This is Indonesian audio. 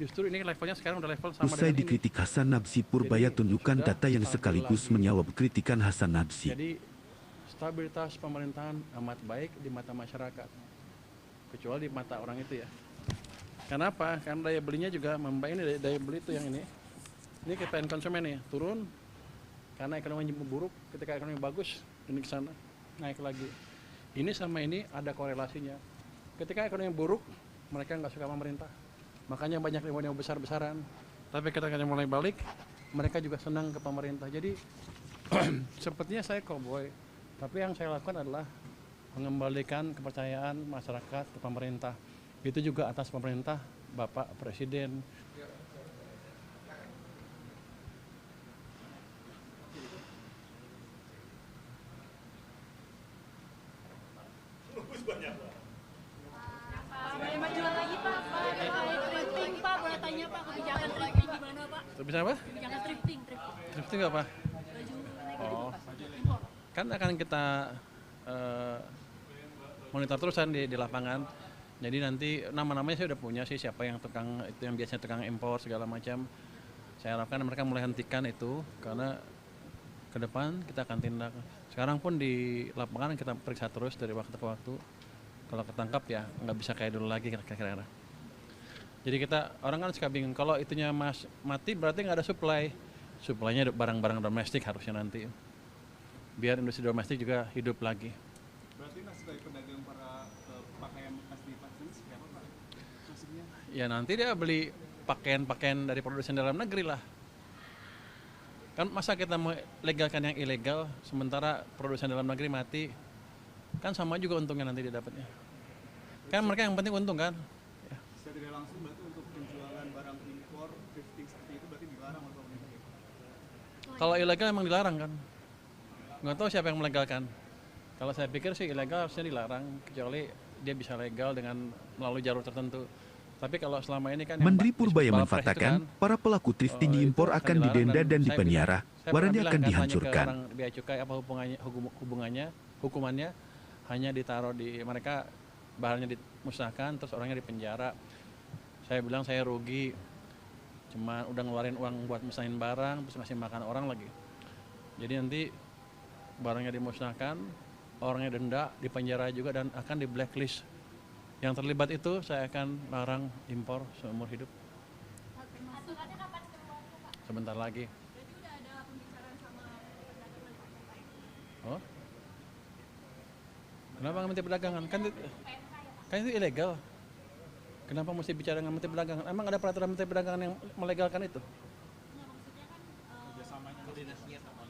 Justru ini levelnya sekarang udah level sama Usai dengan ini. dikritik Hasan Nabsi, Purbaya tunjukkan data yang sekaligus menjawab kritikan Hasan Nabsi. Jadi stabilitas pemerintahan amat baik di mata masyarakat, kecuali di mata orang itu ya. Kenapa? Karena daya belinya juga membaik. Ini daya beli itu yang ini KPN konsumen nih turun karena ekonomi buruk. Ketika ekonomi bagus ini ke sana naik lagi. Ini sama ini ada korelasinya. Ketika ekonomi buruk mereka nggak suka pemerintah, makanya banyak demo besar-besaran. Tapi ketika mulai balik mereka juga senang ke pemerintah. Jadi sepertinya saya cowboy, tapi yang saya lakukan adalah mengembalikan kepercayaan masyarakat ke pemerintah. Itu juga atas pemerintah Bapak Presiden. Boleh majuan lagi Pak, thrifting Pak, boleh tanya Pak, kebijakan thrifting gimana Pak? Bisa apa? Kebijakan thrifting. Thrifting apa? Baju Oh, kan akan kita monitor terusan di lapangan. Jadi nanti nama-namanya saya udah punya sih, siapa yang tukang itu yang biasanya tukang impor segala macam. Saya harapkan mereka mulai hentikan itu karena ke depan kita akan tindak. Sekarang pun di lapangan kita periksa terus dari waktu ke waktu. Kalau ketangkap ya nggak bisa kayak dulu lagi kira-kira. Jadi kita orang kan suka bingung kalau itunya mati berarti nggak ada supply. Supply-nya barang-barang domestik harusnya nanti. Biar industri domestik juga hidup lagi. Berarti nasib dari pedagang para pakaian bekas di pasar ini seperti apa Pak? Nasibnya? Ya nanti dia beli pakaian-pakaian dari produsen dalam negeri lah. Kan masa kita mau legalkan yang ilegal sementara produsen dalam negeri mati, kan sama juga untungnya nanti dia dapatnya. Kan mereka yang penting untung kan. Ya. Secara tidak langsung berarti untuk penjualan barang impor, thrifting seperti itu berarti dilarang oleh pemerintah ya? Kalau ilegal emang dilarang kan. Nggak tahu siapa yang melegalkan. Kalau saya pikir sih ilegal harusnya dilarang, kecuali dia bisa legal dengan melalui jalur tertentu. Tapi kalau selama ini kan Menteri yang Purbaya Balpres itu memfatahkan kan, para pelaku thrifting diimpor itu akan dilarang didenda dan saya dipenjara, saya barangnya pernah bilang akan kan, tanya ke dihancurkan. orang bea cukai apa hubungannya, hukumannya hanya ditaruh di mereka, barangnya dimusnahkan terus orangnya dipenjara. Saya bilang saya rugi, cuma udah ngeluarin uang buat musnahin barang terus ngasih makan orang lagi. Jadi nanti barangnya dimusnahkan, orangnya denda, dipenjara juga dan akan di blacklist. Yang terlibat itu saya akan larang impor seumur hidup. Aturannya kapan keluarnya Pak? Sebentar lagi. Berarti udah ada pembicaraan sama pedagang dari Pak? Oh? Kenapa nggak Menteri Perdagangan? Kan itu ilegal. Kenapa mesti bicara dengan Menteri Perdagangan? Emang ada peraturan Menteri Perdagangan yang melegalkan itu? Nggak, maksudnya kan Kerjasamanya koordinasinya sama